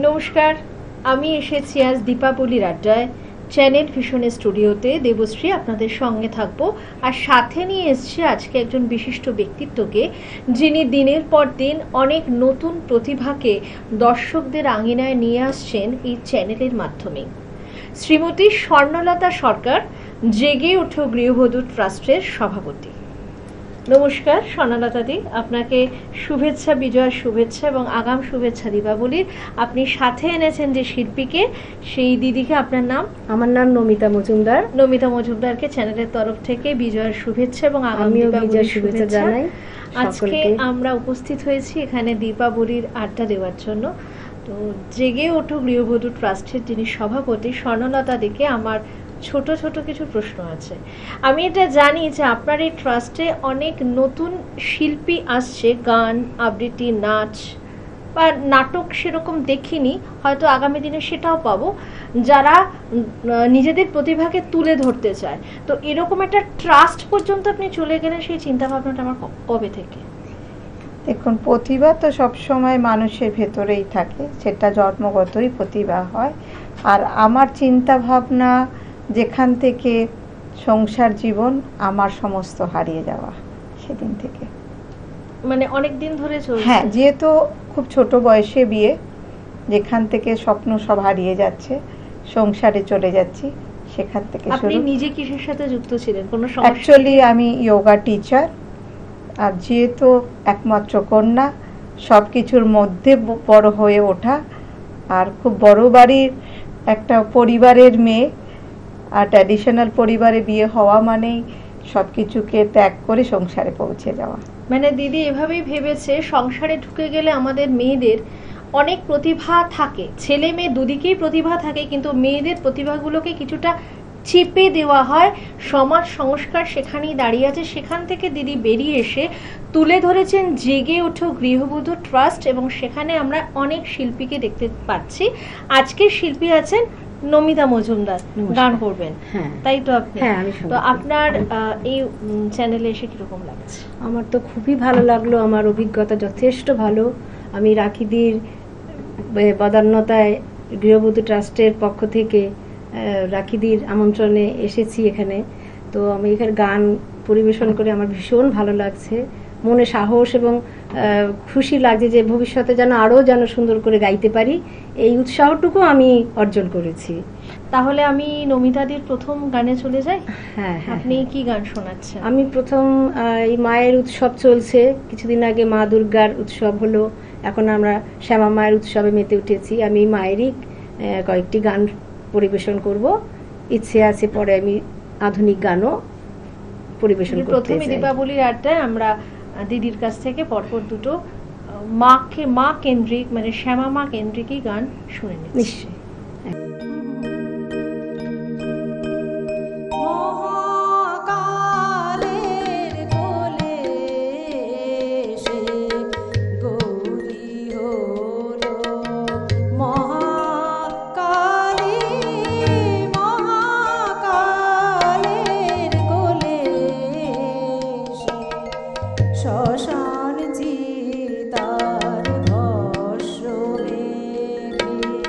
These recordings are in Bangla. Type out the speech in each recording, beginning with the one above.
নমস্কার, আমি এসেছি আজ দীপাবলির আড্ডায় চ্যানেল ভিশনের স্টুডিওতে। দেবশ্রী আপনাদের সঙ্গে থাকবো, আর সাথে নিয়ে এসেছি আজকে একজন বিশিষ্ট ব্যক্তিত্বকে, যিনি দিনের পর দিন অনেক নতুন প্রতিভাকে দর্শকদের আঙিনায় নিয়ে আসছেন এই চ্যানেলের মাধ্যমে। শ্রীমতী স্বর্ণলতা সরকার, জেগে ওঠো গৃহবধূ ট্রাস্টের সভাপতি। নমস্কার স্বর্ণলতাদি, আপনাকে শুভেচ্ছা, বিজয়ার শুভেচ্ছা এবং আগাম শুভেচ্ছা দীপাবলির। আপনি সাথে এনেছেন যে শিল্পীকে, সেই দিদিকে, আপনার নাম? আমার নাম নমিতা মজুমদার। নমিতা মজুমদারকে চ্যানেলের তরফ থেকে বিজয়ার শুভেচ্ছা এবং আগাম দীপাবলির শুভেচ্ছা জানাই। আজকে আমরা উপস্থিত হয়েছি এখানে দীপাবলির আড্ডা দেওয়ার জন্য। তো জেগে ওঠো গৃহবধূ ট্রাস্টের যিনি সভাপতি স্বর্ণলতা দিকে আমার ছোট ছোট কিছু প্রশ্ন আছে। আমি এটা জানি যে আপনার এই ট্রাস্টে অনেক নতুন শিল্পী আসছে, গান, আবৃত্তি, নাচ বা নাটক সেরকম দেখিনি, হয়তো আগামী দিনে সেটাও পাবো, যারা নিজেদের প্রতিভাকে তুলে ধরতে চায়। তো এরকম একটা ট্রাস্ট পর্যন্ত আপনি চলে গেলেন, সেই চিন্তা ভাবনাটা আমার কবে থেকে? দেখুন, প্রতিভা তো সবসময় মানুষের ভেতরেই থাকে, সেটা জন্মগতই প্রতিভা হয়। আর আমার চিন্তা ভাবনা যেখান থেকে সংসার জীবন আমার সমস্ত হারিয়ে যাওয়া, সেদিন থেকে। মানে অনেক দিন ধরে চলছে? হ্যাঁ, যেহেতু খুব ছোট বয়সে বিয়ে, যেখান থেকে স্বপ্ন সব হারিয়ে যাচ্ছে, সংসারে চলে যাচ্ছি, সেখান থেকে শুরু। আপনি নিজে কিসের সাথে যুক্ত ছিলেন? কোনো সমস্যা? অ্যাকচুয়ালি আমি যোগা টিচার, আর যেহেতু একমাত্র কন্যা, সব কিছুর মধ্যে বড় হয়ে ওঠা, আর খুব বড় বাড়ির একটা পরিবারের মেয়ে, আর ট্র্যাডিশনাল পরিবারে বিয়ে হওয়া মানেই সব কিছুকে ত্যাগ করে সংসারে পৌঁছে যাওয়া। মানে দিদি এভাবেই ভেবেছে, সংসারে ঢুকে গেলে আমাদের মেয়েদের অনেক প্রতিভা থাকে, ছেলে মেয়ে দুদিকেই প্রতিভা থাকে, কিন্তু মেয়েদের প্রতিভাগুলোকে কিছুটা চেপে দেওয়া হয়। সমাজ সংস্কার সেখানেই দাঁড়িয়ে আছে। সেখান থেকে দিদি বেরিয়ে এসে তুলে ধরেছেন জেগে ওঠো গৃহবধূ ট্রাস্ট, এবং সেখানে আমরা অনেক শিল্পীকে দেখতে পাচ্ছি। আজকের শিল্পী আছেন নমিতা মজুমদার, গান করবেন। হ্যাঁ, তাই তো আপনি? হ্যাঁ, আমি তো আপনার এই চ্যানেলে এসে কিরকম লাগছে? আমার তো খুবই ভালো লাগলো, আমার অভিজ্ঞতা যথেষ্ট ভালো। আমি রাখিদির বদান্যতায় গৃহবধূ ট্রাস্টের পক্ষ থেকে রাখিদির আমন্ত্রণে এসেছি এখানে। তো আমি এখানে গান পরিবেশন করে আমার ভীষণ ভালো লাগছে, মনে সাহস এবং খুশি লাগছে যে ভবিষ্যতে যেন আরও যেন সুন্দর করে গাইতে পারি, এই উৎসাহটুকু আমি অর্জন করেছি। তাহলে আমি নমিতাদির প্রথম গানে চলে যাই। হ্যাঁ, আপনি কি গান শোনাচ্ছেন? আমি প্রথম এই মায়ের উৎসব চলছে, কিছুদিন আগে মা দুর্গার উৎসব হলো, এখন আমরা শ্যামা মায়ের উৎসবে মেতে উঠেছি। আমি মায়েরই কয়েকটি গান পরিবেশন করব, ইচ্ছে আছে পরে আমি আধুনিক গানও পরিবেশন করতে চাই। প্রথমে দীপাবলির আড্ডায় আমরা দিদির কাছ থেকে পরপর দুটো মা কেন্দ্রিক, মানে শ্যামা মা কেন্দ্রিকই গান শুনে নিচ্ছি। নিশ্চয়ই। শ্মশান চিতার ভস্ম মেঘে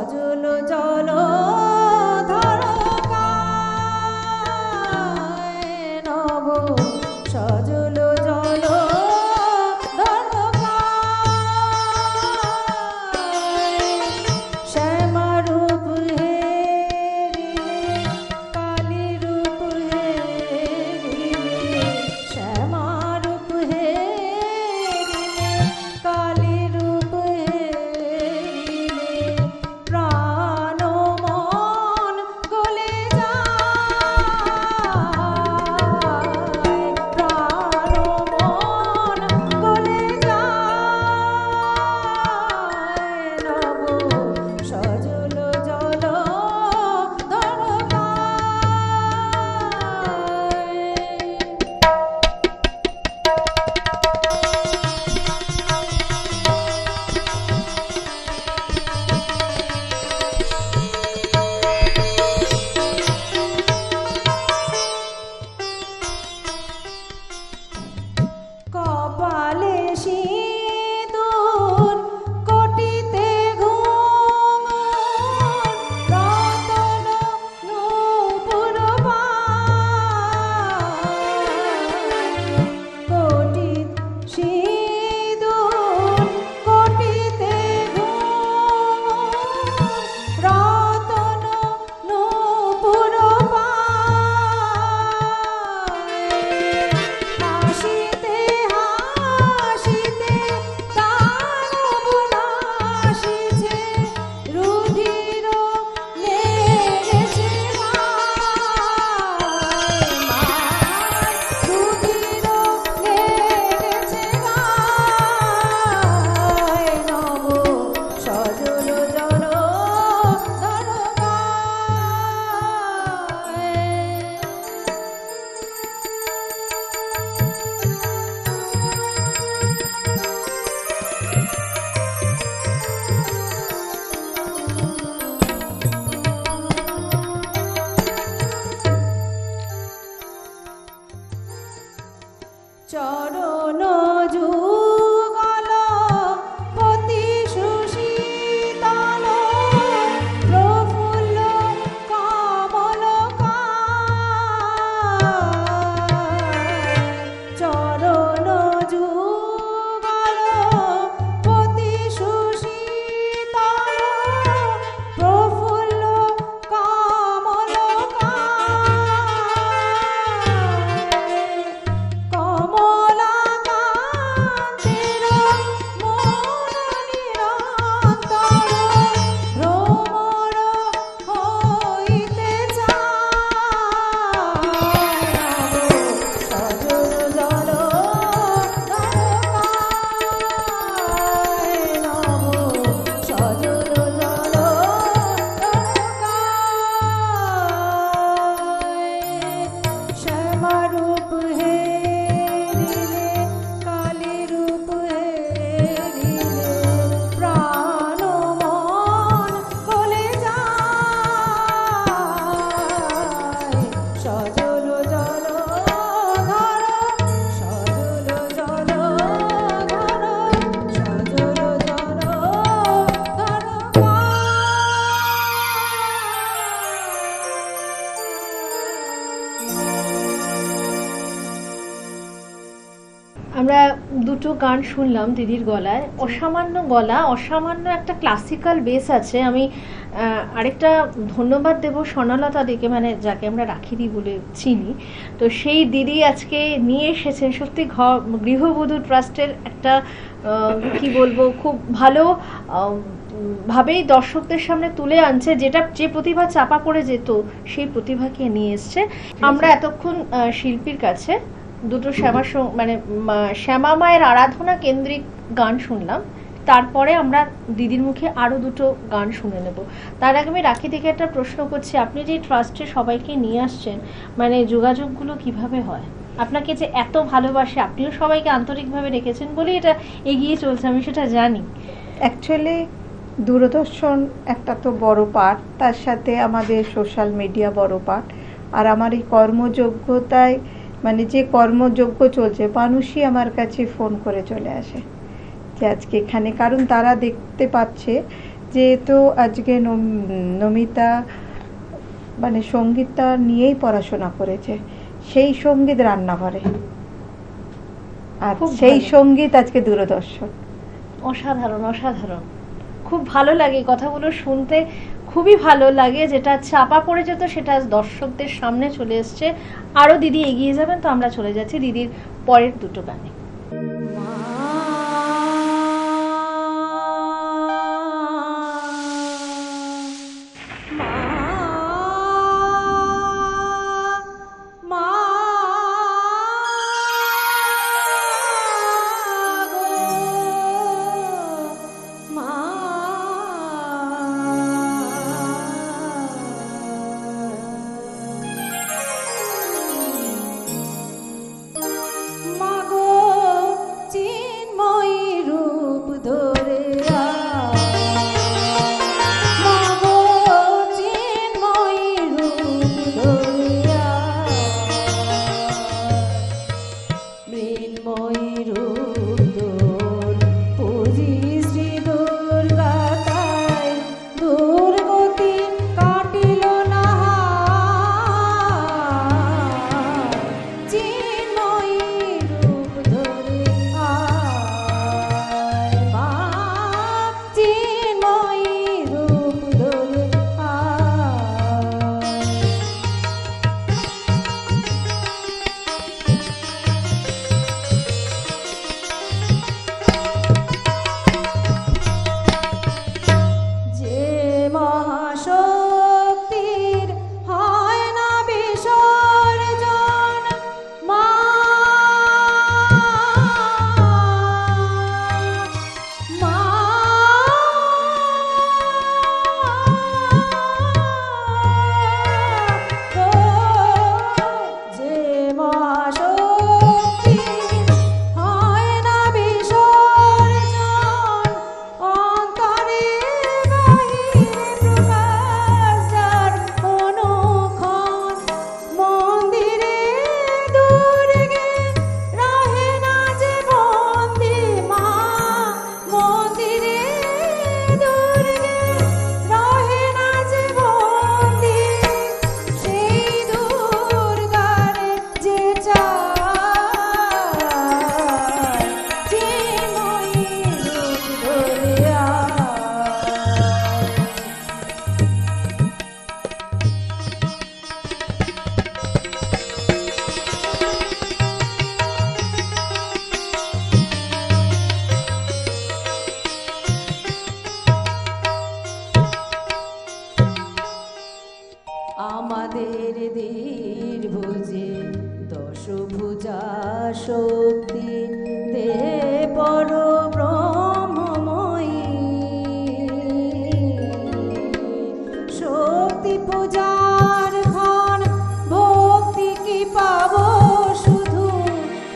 সজল জল নব সজল জল শ্যামারূপ হেরিলে কালী রূপ হেরিলে শ্যামারূপ হেরিলে কালী রূপ হেরিলে প্রাণ মন গলে যায় প্রাণ মন গলে যায় নব সজল জল কপালে সিঁদুর কোটিতে ঘুঙুর রতন নূপুর কোটি সিঁদুর কোটিতে ঘুঙুর রতন নূপুর হাসিতে হাসিতে দানব নাসিছে রুধির লেগেছে গায় রুধির লেগেছে গায় নব সজল জল চরণ যুগল পতি সুশীতল প্রফুল্ল কমল চরণ যুগল পতি সুশীতল প্রফুল্ল কমল কমলাকান্তের মন নিরন্তর ভ্রমর হইতে চায় সজল জল নব সজল জল শ্যামারূপ হেরিলে কালী রূপ হেরিলে প্রাণ মন গলে যায় সজল জল ধর সজল জল ধর সজল জল আমরা দুটো গান শুনলাম দিদির গলায়, অসামান্য গলা, অসামান্য একটা ক্লাসিক্যাল বেস আছে। আমি আরেকটা ধন্যবাদ দেব স্বর্ণলতা দিকে, মানে যাকে আমরা রাখিদি বলে চিনি। তো সেই দিদি আজকে নিয়ে এসেছেন সত্যি গৃহবধূ ট্রাস্টের একটা কি বলবো খুব ভালো ভাবেই দর্শকদের সামনে তুলে আনছে, যে প্রতিভা চাপা পড়ে যেত সেই প্রতিভাকে নিয়ে এসছে। আমরা এতক্ষণ শিল্পীর কাছে দুটো শ্যামা মায়ের আরাধনা কেন্দ্রিক গান শুনলাম, তারপরে আমরা দিদির মুখে আরো দুটো গান শুনে নেব। তার আগে আমি রাখি থেকে একটা প্রশ্ন করছি, আপনি যে ট্রাস্টে সবাইকে নিয়ে আসছেন, মানে যোগাযোগগুলো কিভাবে হয়? আপনাকে যে এত ভালোবাসে, আপনিও সবাইকে আন্তরিকভাবে রেখেছেন বলেই এটা এগিয়ে চলছে, আমি সেটা জানি। অ্যাকচুয়ালি দূরদর্শন একটা তো বড় পার্ট, তার সাথে আমাদের সোশ্যাল মিডিয়া বড় পার্ট, আর আমার এই কর্মযোগ্যতায় মানে যে কর্মযজ্ঞ চলছে, মানুষই আমার কাছে ফোন করে চলে আসে যে আজকে এখানে, কারণ তারা দেখতে পাচ্ছে যেহেতু আজকে নমিতা মানে সঙ্গীতটা নিয়েই পড়াশোনা করেছে, সেই সঙ্গীত রান্নাঘরে, আর খুব সেই ভালো। সঙ্গীত আজকে দূরদর্শন। অসাধারণ অসাধারণ, খুব ভালো লাগে কথাগুলো শুনতে, খুবই ভালো লাগে। যেটা চাপা পড়ে যেত সেটা আজ দর্শকদের সামনে চলে এসছে। আরো দিদি এগিয়ে যাবেন, তো আমরা চলে যাচ্ছি দিদির পরের দুটো গানে। আমাদের দীর্ভুজে দশভুজা শক্তি দে পর ব্রহ্মময়ী শক্তি পূজার ক্ষণ ভক্তি কি পাব শুধু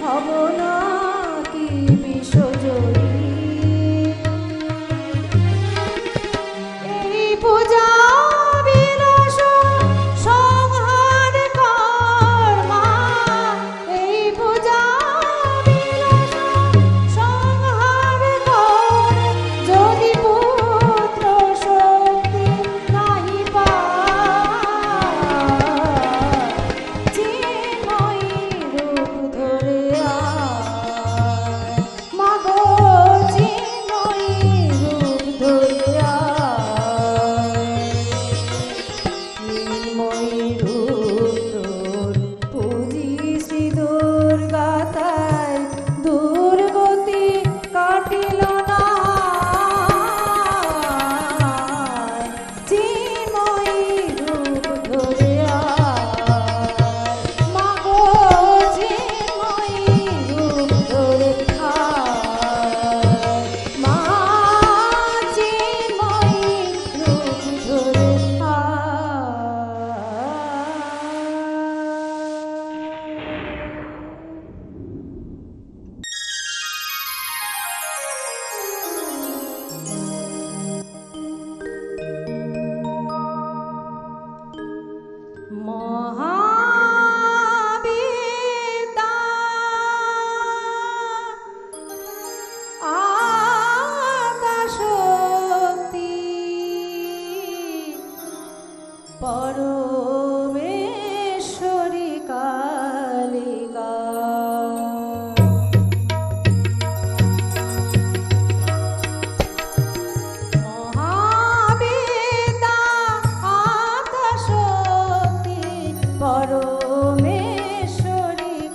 হব না কি বিশ্বজয়ী এই পূজা পরমেশ্বরী কালিকা। মহাবেদা আদ্যাশক্তি পরমেশ্বরী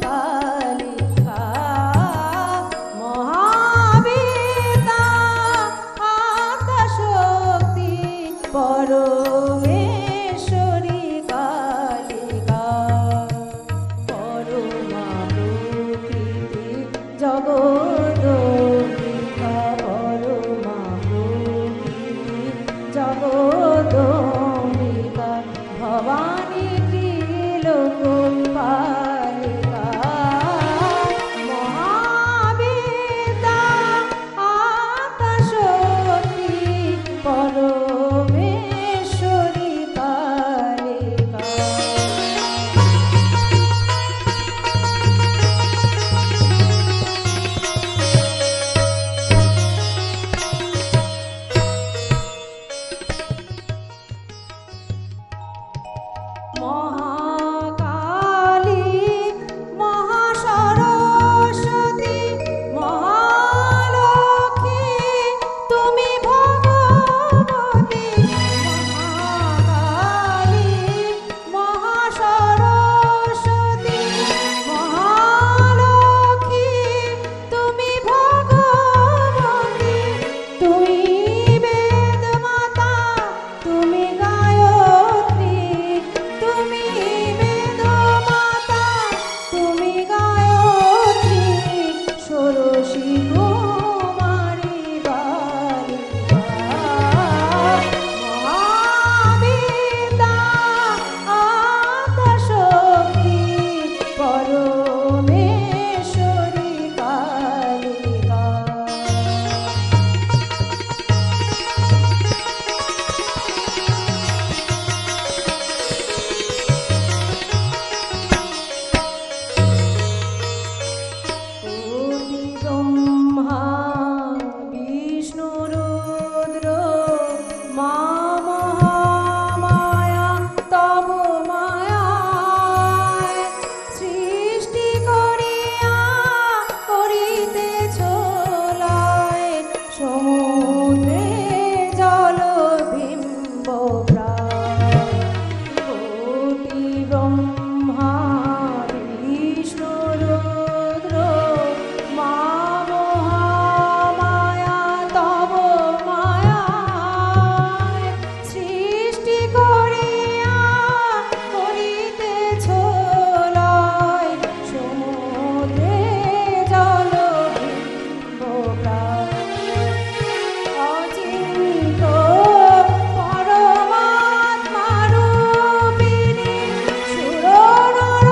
কালিকা। মহাবেদা আদ্যাশক্তি পরমেশ্বরী কালিকা। পরমা প্রকৃতি জগদম্বিকা। পরমা প্রকৃতি জগদম্বিকা। ভবানী ত্রিলোকপালিকা। মহাবেদা আদ্যাশক্তি পরমেশ্বরী কালিকা। মহাকালী মহাসরস্বতী মহালক্ষ্মী তুমি ভগবতী। মহাকালী মহাসরস্বতী মহালক্ষ্মী তুমি ভগবতী। তুমি বেদ মাতা তুমি গায়ত্রী। তুমি বেদ মাতা তুমি গায়ত্রী। ষোড়শী কুমারী বালিকা। মহাবেদা আদ্যাশক্তি পরমেশ্বরী কালিকা। কোটি ব্রহ্মা বিষ্ণু রুদ্র মা মহামায়া তব মায়ায় সৃষ্টি করিয়া করিতেছ লয়। সমুদ্রে জল বিম্ব প্রায়। কোটি ব্রহ্মা বিষ্ণু রুদ্র মা মহামায়া তব মায়ায় সৃষ্টি করিয়া করিতেছ লয়। সমুদ্রে জল বিম্ব প্রায়। অচিন্ত পরমাত্মা রূপিণী সুর নর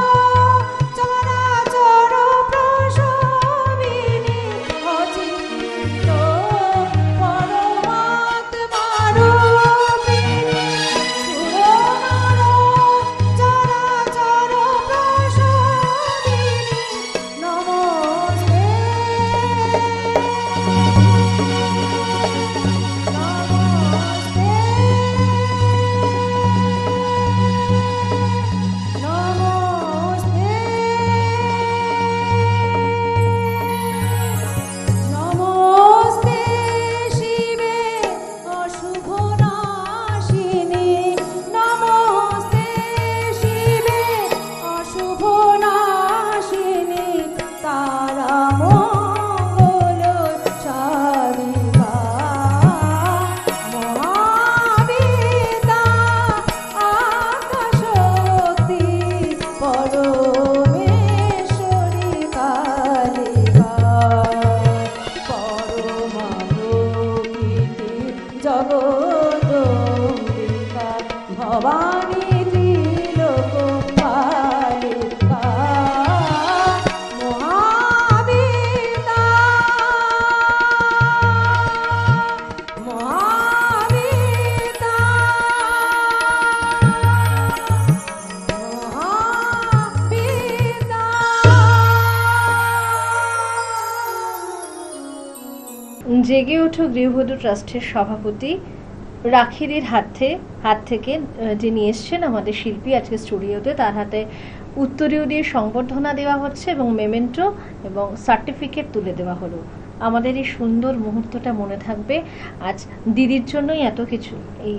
চরাচর প্রসবিনী। অচিন্ত পরমাত্মা রূপিণী সুর নর চরাচর প্রসবিনী। নমস্তে নমস্তে নমস্তে শিবে অশুভ নাশিনী। নমস্তে শিবে অশুভ নাশিনী। তারা মঙ্গল সারিকা। মহাবেদা আদ্যাশক্তি পরমেশ্বরী কালিকা। পরমা প্রকৃতি জগদম্বিকা। ভবানী ত্রিলোকপালিকা। মহাবেদা মহাবেদা মহাবেদা। জেগে ওঠো গৃহবধূ ট্রাস্টের সভাপতি রাখিদির হাত থেকে যিনি এসছেন আমাদের শিল্পী আজকে স্টুডিওতে, তার হাতে উত্তরীয় দিয়ে সংবর্ধনা দেওয়া হচ্ছে এবং মেমেন্টো এবং সার্টিফিকেট তুলে দেওয়া হলো। আমাদের এই সুন্দর মুহূর্তটা মনে থাকবে। আজ দিদির জন্যই এত কিছু। এই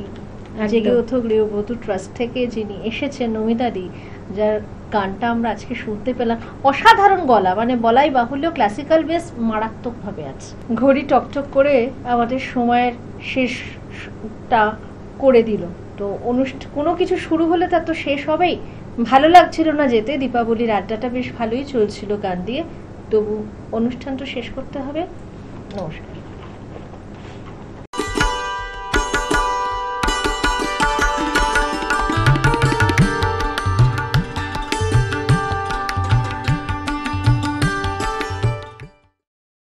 জেগে ওঠো গৃহবধূ ট্রাস্ট থেকে যিনি এসেছেন নমিতা দি, যার গানটা আমরা আজকে শুনতে পেলাম, অসাধারণ গলা, মানে বলাই বাহুল্য, ক্লাসিক্যাল বেস মারাত্মকভাবে আছে। ঘড়ি টকটক করে আমাদের সময়ের শেষটা করে দিল। তো কোনো কিছু শুরু হলে তার তো শেষ হবেই। ভালো লাগছিল না যেতে, দীপাবলির আড্ডাটা বেশ ভালোই চলছিল গান দিয়ে, তবু অনুষ্ঠান তো শেষ করতে হবে। নমস্কার।